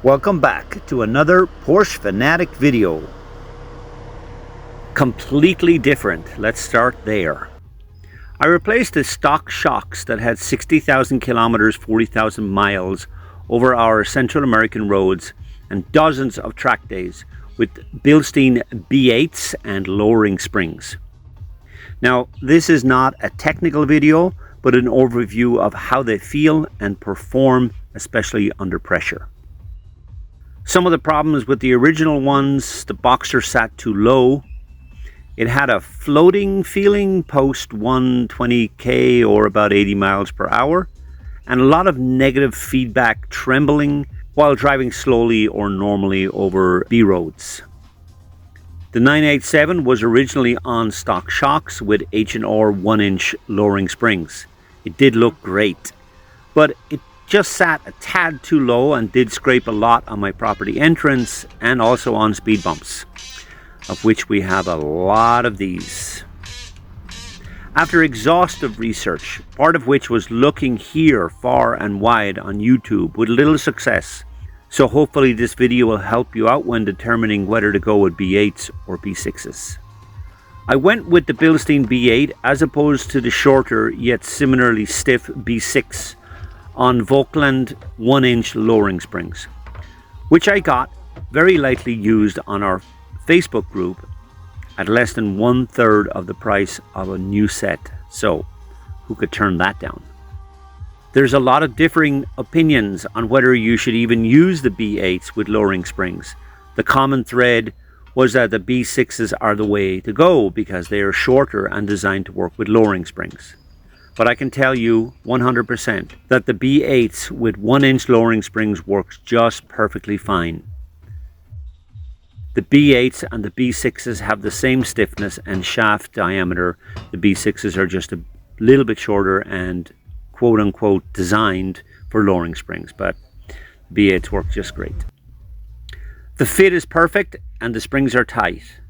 Welcome back to another Porsche Fanatic video. Completely different. Let's start there. I replaced the stock shocks that had 60,000 kilometers, 40,000 miles over our Central American roads and dozens of track days with Bilstein B6 and lowering springs. Now, this is not a technical video, but an overview of how they feel and perform, especially under pressure. Some of the problems with the original ones: the Boxster sat too low. It had a floating feeling post 120k or about 80 miles per hour, and a lot of negative feedback trembling while driving slowly or normally over B roads. The 987 was originally on stock shocks with H&R 1-inch lowering springs. It did look great, but it just sat a tad too low and did scrape a lot on my property entrance and also on speed bumps, of which we have a lot of these. After exhaustive research, part of which was looking here far and wide on YouTube with little success, so hopefully this video will help you out when determining whether to go with B8s or B6s. I went with the Bilstein B8 as opposed to the shorter yet similarly stiff B6 on Vogtland 1-inch lowering springs, which I got very lightly used on our Facebook group at less than 1/3 of the price of a new set. So who could turn that down? There's a lot of differing opinions on whether you should even use the B8s with lowering springs. The common thread was that the B6s are the way to go because they are shorter and designed to work with lowering springs. But I can tell you 100% that the B8s with 1-inch lowering springs works just perfectly fine. The B8s and the B6s have the same stiffness and shaft diameter. The B6s are just a little bit shorter and quote unquote designed for lowering springs, but B8s work just great. The fit is perfect and the springs are tight.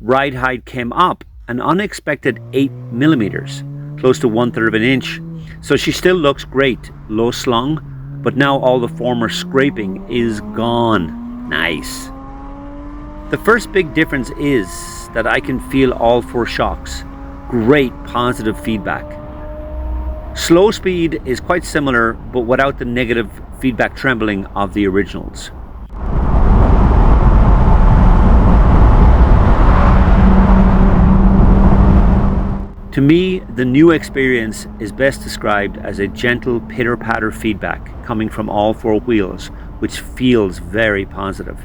Ride height came up an unexpected 8 millimeters, close to 1/3 of an inch, so she still looks great, low slung, but now all the former scraping is gone. Nice. The first big difference is that I can feel all 4 shocks. Great positive feedback. Slow speed is quite similar, but without the negative feedback trembling of the originals. To me, the new experience is best described as a gentle pitter-patter feedback coming from all 4 wheels, which feels very positive.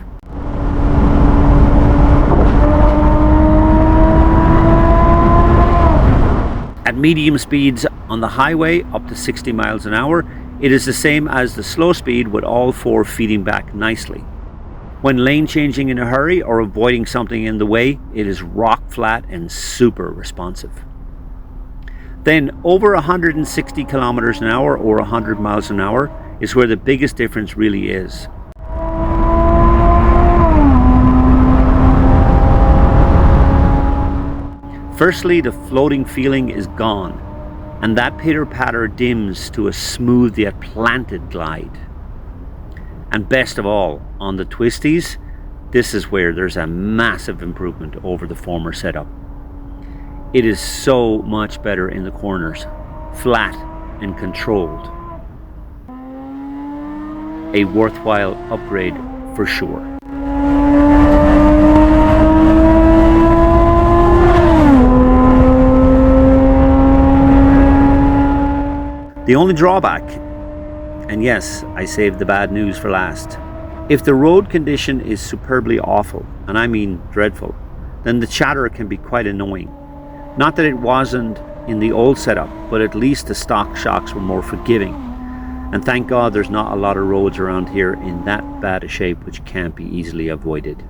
At medium speeds on the highway up to 60 miles an hour, it is the same as the slow speed with all 4 feeding back nicely. When lane changing in a hurry or avoiding something in the way, it is rock flat and super responsive. Then over 160 kilometers an hour or 100 miles an hour is where the biggest difference really is. Firstly, the floating feeling is gone, and that pitter-patter dims to a smooth yet planted glide. And best of all, on the twisties, this is where there's a massive improvement over the former setup. It is so much better in the corners, flat and controlled. A worthwhile upgrade for sure. The only drawback, and yes, I saved the bad news for last, if the road condition is superbly awful, and I mean dreadful, then the chatter can be quite annoying. Not that it wasn't in the old setup, but at least the stock shocks were more forgiving. And thank God there's not a lot of roads around here in that bad a shape which can't be easily avoided.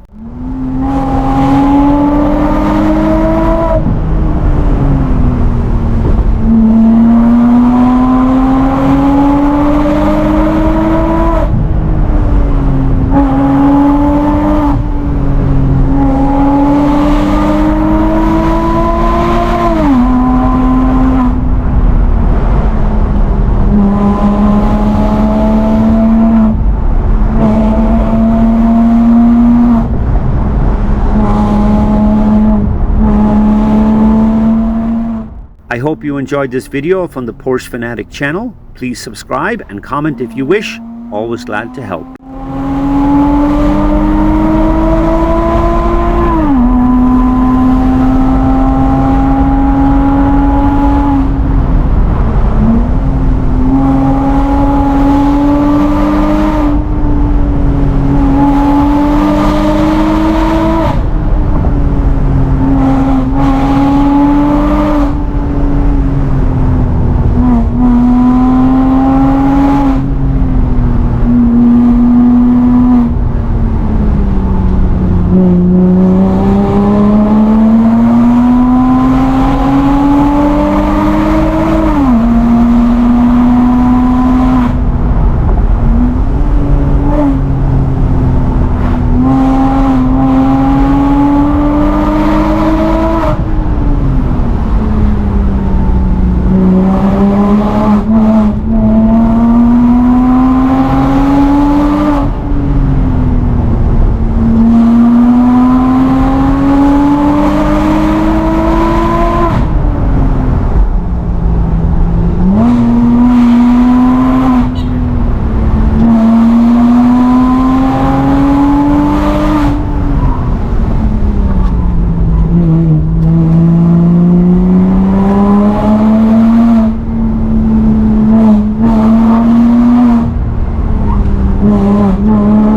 I hope you enjoyed this video from the Porsche Fanatic channel. Please subscribe and comment if you wish. Always glad to help. No.